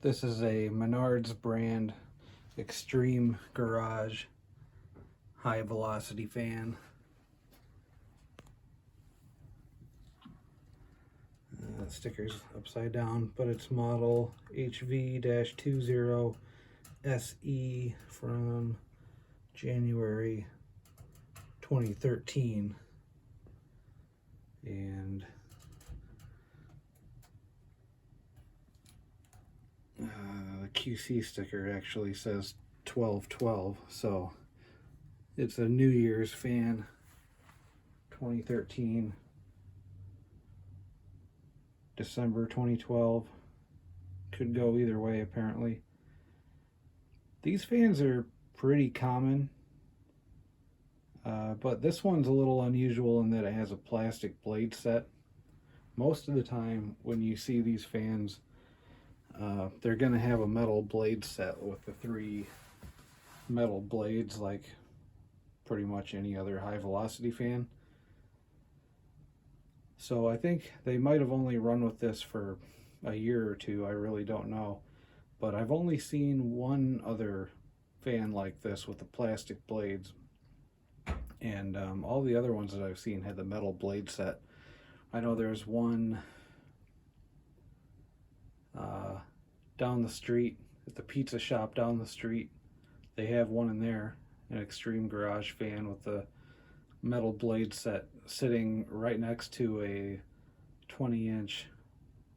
This is a Menards brand Xtreme Garage high velocity fan. The sticker's upside down, but it's model HV-20SE from January 2013. And the QC sticker actually says 1212, so it's a New Year's fan, 2013, December 2012. Could go either way, apparently. These fans are pretty common, but this one's a little unusual in that it has a plastic blade set. Most of the time when you see these fans, they're going to have a metal blade set with the 3 metal blades like pretty much any other high velocity fan. So I think they might have only run with this for a year or two, I really don't know. But I've only seen one other fan like this with the plastic blades. And all the other ones that I've seen had the metal blade set. I know there's one down the street at the pizza shop down the street. They have one in there, an Xtreme Garage fan with the metal blade set sitting right next to a 20-inch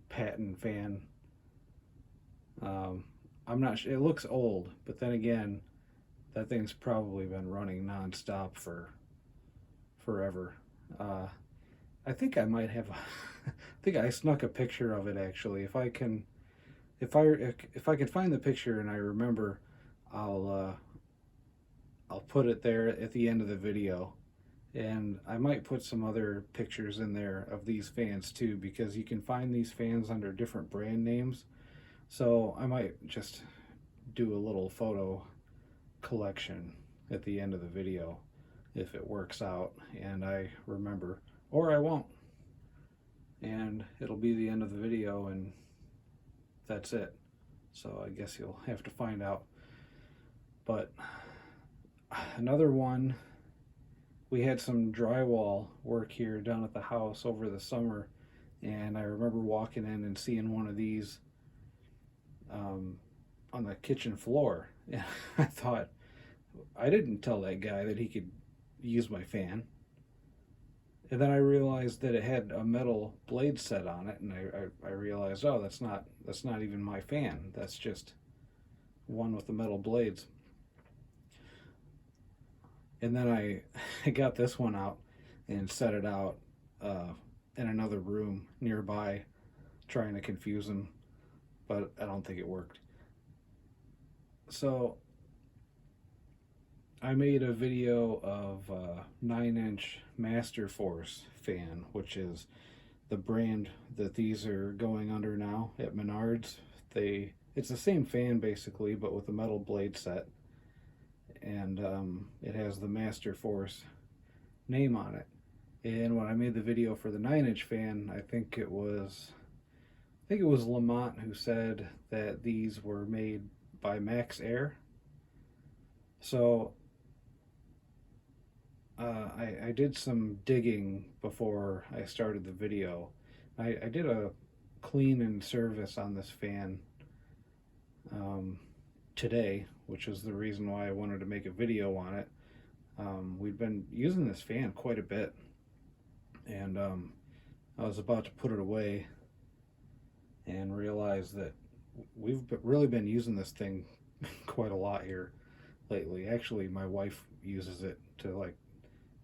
patent fan. I'm not sure, it looks old, but then again, that thing's probably been running non-stop for forever. I think I might have I think I snuck a picture of it actually. If I can find the picture and I remember, I'll put it there at the end of the video. And I might put some other pictures in there of these fans too, because you can find these fans under different brand names. So I might just do a little photo collection at the end of the video if it works out and I remember, or I won't. And it'll be the end of the video and that's it. So I guess you'll have to find out. But another one, we had some drywall work here down at the house over the summer, and I remember walking in and seeing one of these on the kitchen floor. And I thought, I didn't tell that guy that he could use my fan. And then I realized that it had a metal blade set on it, and I realized, oh, that's not even my fan. That's just one with the metal blades. And then I got this one out and set it out in another room nearby, trying to confuse him, but I don't think it worked. So I made a video of a 9-inch Master Force fan, which is the brand that these are going under now at Menards. It's the same fan basically, but with a metal blade set. And it has the Master Force name on it. And when I made the video for the 9-inch fan, I think it was Lamont who said that these were made by Max Air. So I did some digging before I started the video. I did a clean and service on this fan today, which is the reason why I wanted to make a video on it. We've been using this fan quite a bit, and I was about to put it away and realized that we've really been using this thing quite a lot here lately. Actually, my wife uses it to,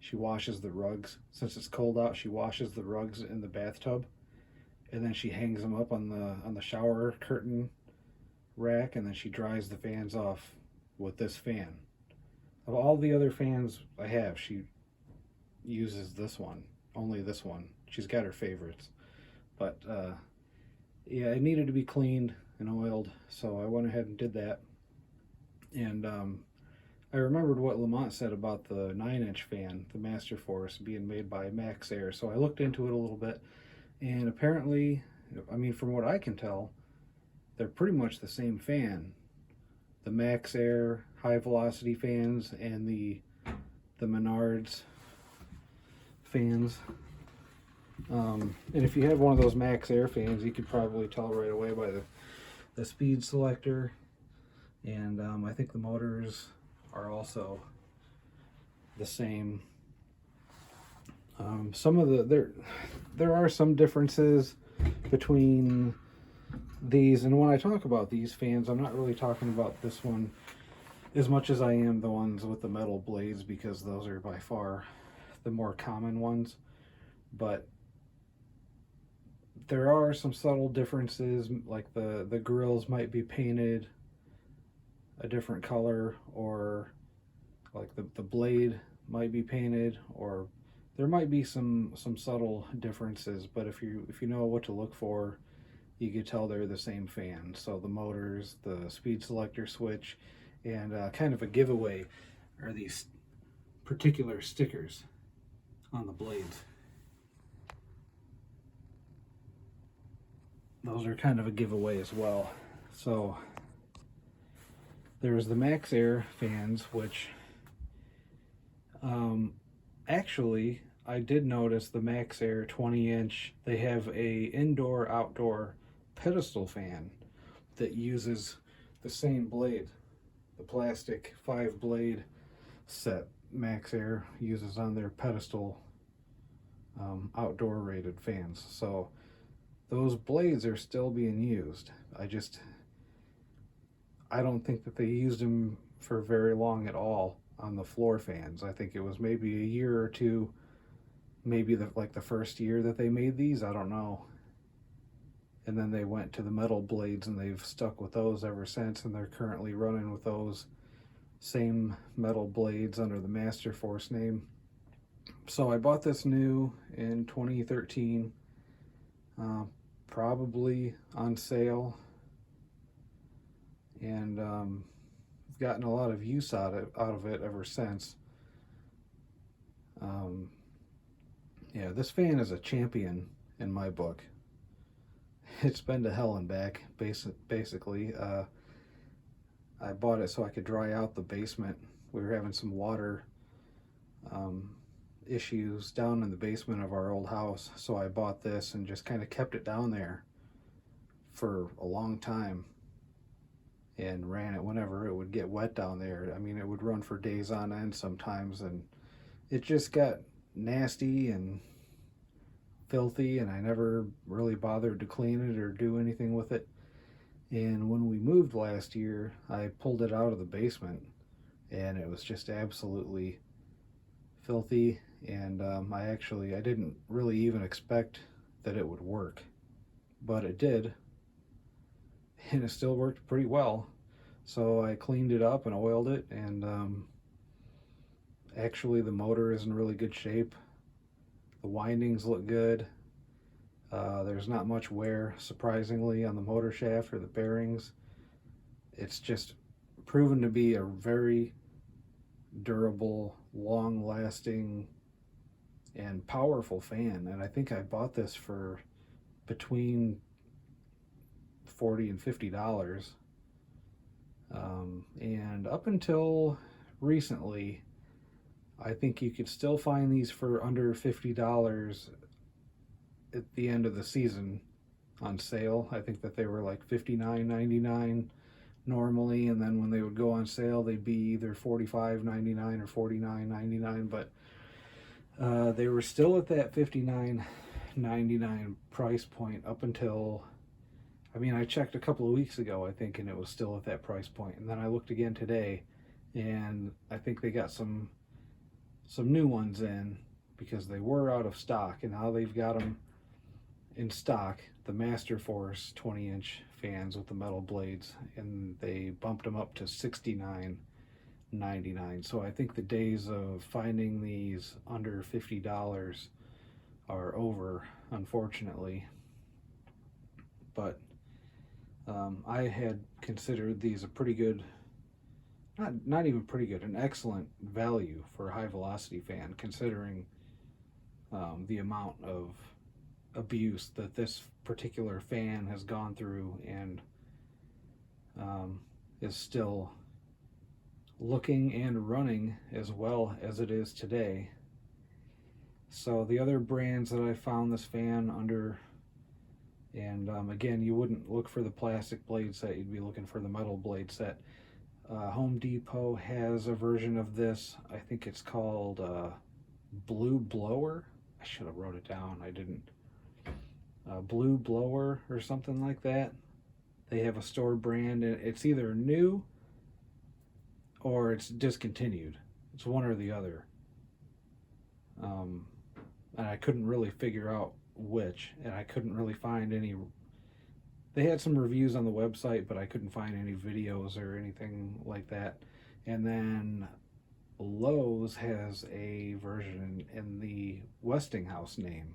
she washes the rugs. Since it's cold out, she washes the rugs in the bathtub, and then she hangs them up on the shower curtain rack, and then she dries the fans off with this fan. Of all the other fans I have, she uses this one, only this one. She's got her favorites, but yeah, it needed to be cleaned and oiled, so I went ahead and did that. And I remembered what Lamont said about the 9-inch fan, the Master Force, being made by Max Air, so I looked into it a little bit, and apparently, I mean, from what I can tell, they're pretty much the same fan. The Max Air high velocity fans and the Menards fans. And if you have one of those Max Air fans, you could probably tell right away by the speed selector. And I think the motors are also the same. Some of there are some differences between these, and when I talk about these fans, I'm not really talking about this one as much as I am the ones with the metal blades, because those are by far the more common ones. But there are some subtle differences, like the grills might be painted a different color, or like the blade might be painted, or there might be some subtle differences. But if you know what to look for, you could tell they're the same fan. So the motors, the speed selector switch, and kind of a giveaway are these particular stickers on the blades. Those are kind of a giveaway as well. So there's the Max Air fans, which actually I did notice the Max Air 20-inch, they have a indoor-outdoor pedestal fan that uses the same blade, the plastic 5-blade set Max Air uses on their pedestal outdoor rated fans. So those blades are still being used. I don't think that they used them for very long at all on the floor fans. I think it was maybe a year or two, maybe the first year that they made these, I don't know. And then they went to the metal blades, and they've stuck with those ever since, and they're currently running with those same metal blades under the Master Force name. So I bought this new in 2013, probably on sale, and I've gotten a lot of use out of it ever since. Yeah, this fan is a champion in my book. It's been to hell and back, basically. I bought it so I could dry out the basement. We were having some water issues down in the basement of our old house, so I bought this and just kind of kept it down there for a long time and ran it whenever it would get wet down there. I mean, it would run for days on end sometimes, and it just got nasty and filthy, and I never really bothered to clean it or do anything with it. And when we moved last year, I pulled it out of the basement, and it was just absolutely filthy. And I didn't really even expect that it would work, but it did, and it still worked pretty well. So I cleaned it up and oiled it, and actually the motor is in really good shape. The windings look good. There's not much wear, surprisingly, on the motor shaft or the bearings. It's just proven to be a very durable, long-lasting, and powerful fan. And I think I bought this for between $40 and $50. And up until recently, I think you could still find these for under $50 at the end of the season on sale. I think that they were like $59.99 normally, and then when they would go on sale, they'd be either $45.99 or $49.99. But they were still at that $59.99 price point up until, I mean, I checked a couple of weeks ago, I think, and it was still at that price point. And then I looked again today, and I think they got some new ones in, because they were out of stock, and now they've got them in stock, the Master Force 20-inch fans with the metal blades, and they bumped them up to $69.99. So I think the days of finding these under $50 are over, unfortunately. But I had considered these a pretty good, not even pretty good, an excellent value for a high velocity fan, considering the amount of abuse that this particular fan has gone through, and is still looking and running as well as it is today. So the other brands that I found this fan under, and again, you wouldn't look for the plastic blade set, you'd be looking for the metal blade set. Home Depot has a version of this. I think it's called Blue Blower. I should have wrote it down. I didn't. Blue Blower or something like that. They have a store brand, and it's either new or it's discontinued. It's one or the other. And I couldn't really figure out which, and I couldn't really find any. They had some reviews on the website, but I couldn't find any videos or anything like that. And then Lowe's has a version in the Westinghouse name.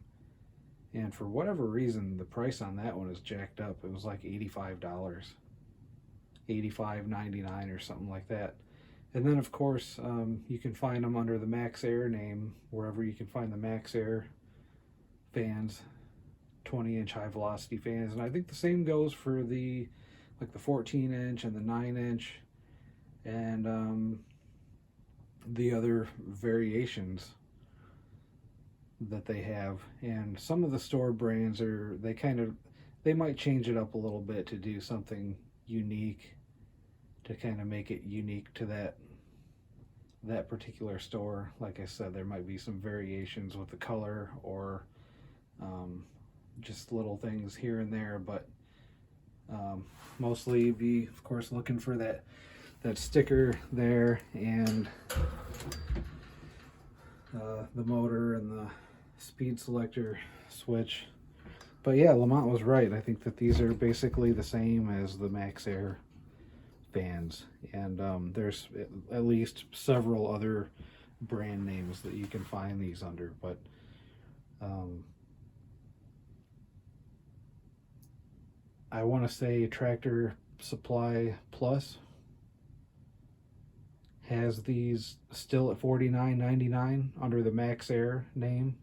And for whatever reason, the price on that one is jacked up. It was like $85, $85.99 or something like that. And then, of course, you can find them under the Max Air name, wherever you can find the Max Air fans, 20-inch high velocity fans. And I think the same goes for the 14-inch and the 9-inch and the other variations that they have. And some of the store brands they might change it up a little bit to do something unique, to kind of make it unique to that particular store. Like I said, there might be some variations with the color or just little things here and there, but mostly be, of course, looking for that sticker there and the motor and the speed selector switch. But yeah, Lamont was right. I think that these are basically the same as the Max Air fans, and there's at least several other brand names that you can find these under, but I want to say Tractor Supply Plus has these still at $49.99 under the Max Air name,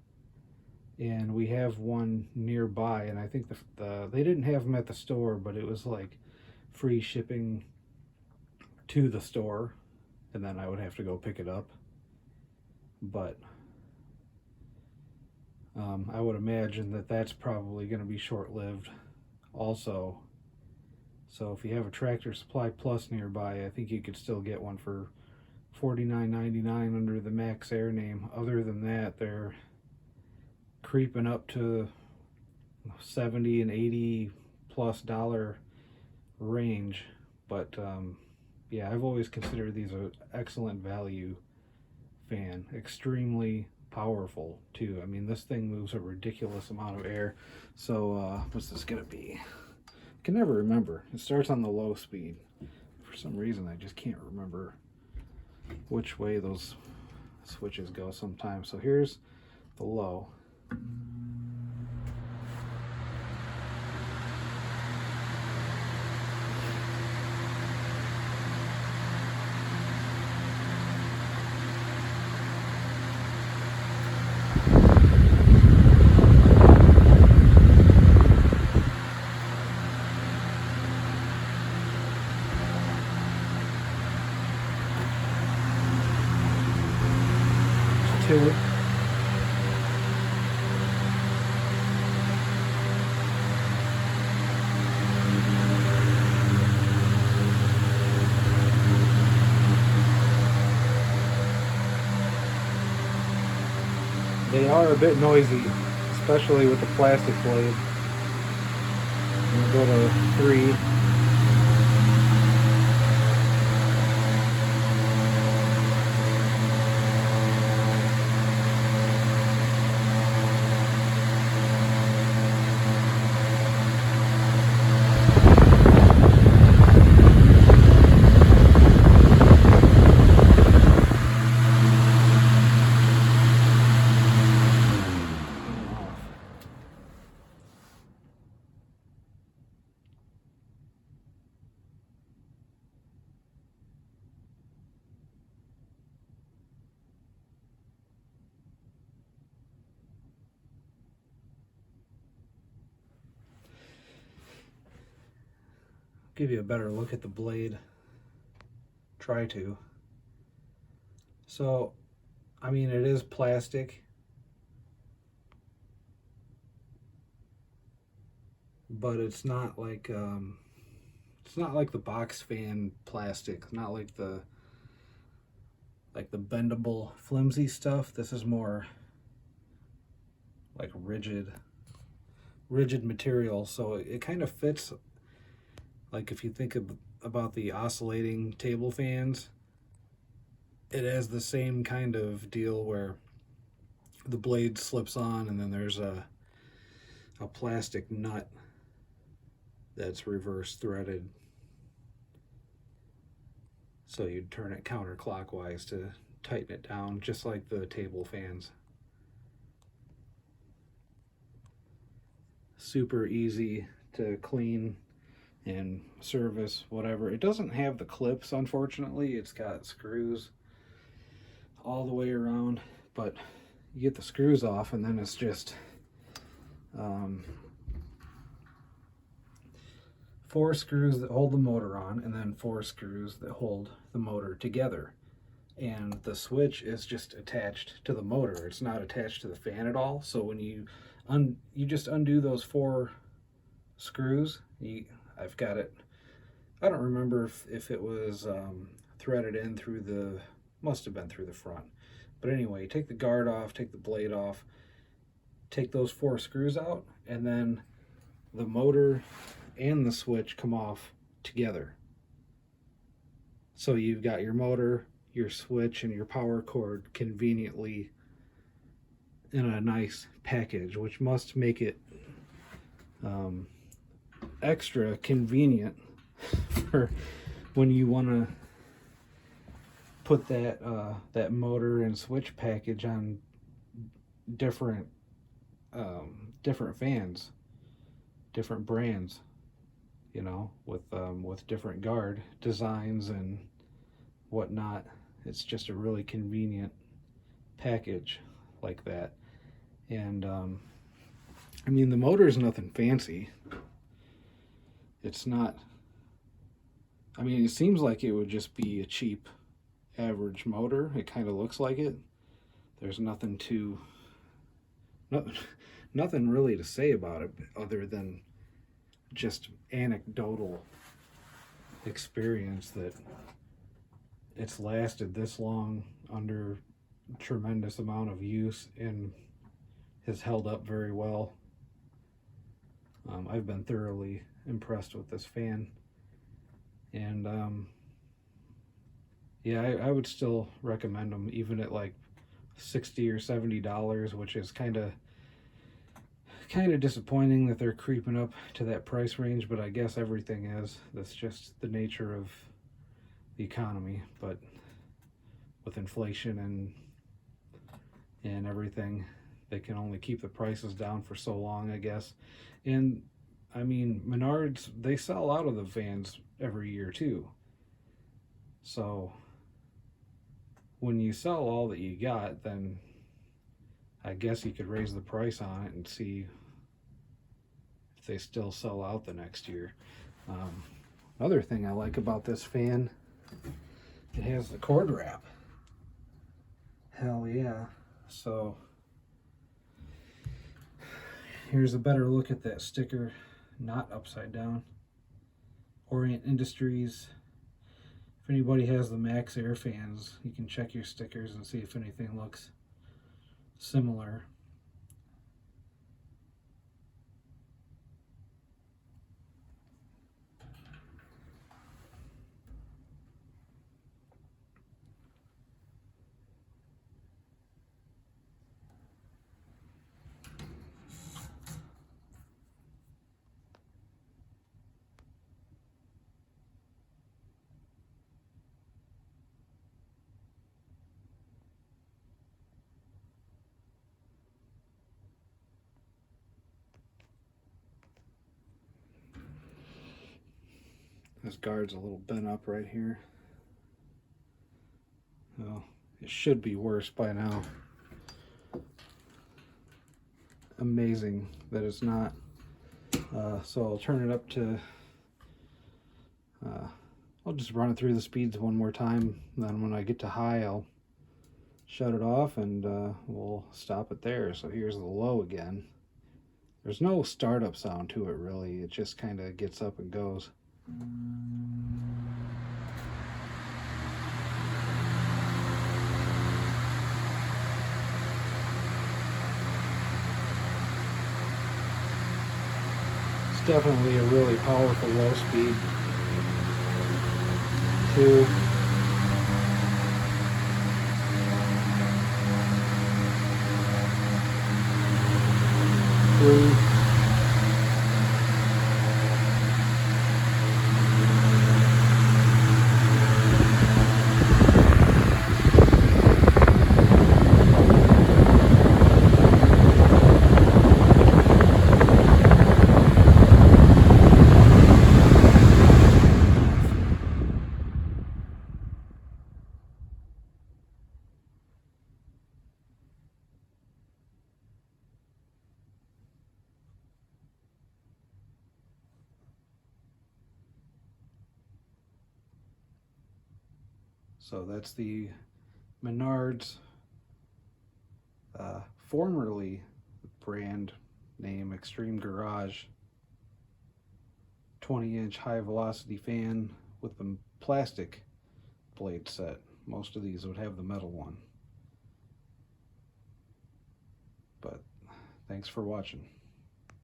and we have one nearby, and I think they didn't have them at the store, but it was like free shipping to the store, and then I would have to go pick it up. But I would imagine that that's probably going to be short-lived also. So if you have a Tractor Supply Plus nearby, I think you could still get one for $49.99 under the Max Air name. Other than that, they're creeping up to $70 and $80+ range. But yeah, I've always considered these an excellent value fan. Extremely powerful too. I mean, this thing moves a ridiculous amount of air. So what's this gonna be? I can never remember. It starts on the low speed. For some reason, I just can't remember which way those switches go sometimes. So here's the low. Two. They are a bit noisy, especially with the plastic blade. We'll go to 3. Give you a better look at the blade. try to. So, I mean, it is plastic, but it's not like the box fan plastic. Not like the bendable, flimsy stuff. This is more like rigid material, so it kind of fits. Like if you think about the oscillating table fans, it has the same kind of deal where the blade slips on and then there's a plastic nut that's reverse threaded, so you'd turn it counterclockwise to tighten it down, just like the table fans. Super easy to clean and service, whatever. It doesn't have the clips, unfortunately. It's got screws all the way around, but you get the screws off and then it's just 4 screws that hold the motor on, and then 4 screws that hold the motor together. And the switch is just attached to the motor. It's not attached to the fan at all. So when you just undo those 4 screws, I've got it. I don't remember if it was threaded in through must have been through the front. But anyway, take the guard off, take the blade off, take those 4 screws out, and then the motor and the switch come off together. So you've got your motor, your switch, and your power cord conveniently in a nice package, which must make it extra convenient for when you want to put that motor and switch package on different fans, different brands, you know, with different guard designs and whatnot. It's just a really convenient package like that. And I mean, the motor is nothing fancy. It's not, I mean, it seems like it would just be a cheap average motor. It kind of looks like it. There's nothing really to say about it other than just anecdotal experience that it's lasted this long under tremendous amount of use and has held up very well. I've been thoroughly impressed with this fan, and yeah, I would still recommend them even at like $60 or $70, which is kind of disappointing that they're creeping up to that price range, but I guess everything is. That's just the nature of the economy. But with inflation and everything, they can only keep the prices down for so long, I guess. And I mean, Menards, they sell out of the fans every year too. So when you sell all that you got, then I guess you could raise the price on it and see if they still sell out the next year. Another thing I like about this fan, it has the cord wrap. Hell yeah. So here's a better look at that sticker, not upside down. Orient Industries. If anybody has the Max Air fans, you can check your stickers and see if anything looks similar. This guard's a little bent up right here. Well, it should be worse by now. Amazing that it's not. So I'll turn it up to, I'll just run it through the speeds one more time. Then when I get to high, I'll shut it off and we'll stop it there. So here's the low again. There's no startup sound to it really. It just kind of gets up and goes. It's definitely a really powerful low speed. 2. 3. 'So that's the Menards, formerly brand name Xtreme Garage 20-inch high velocity fan with the plastic blade set. Most of these would have the metal one. But thanks for watching.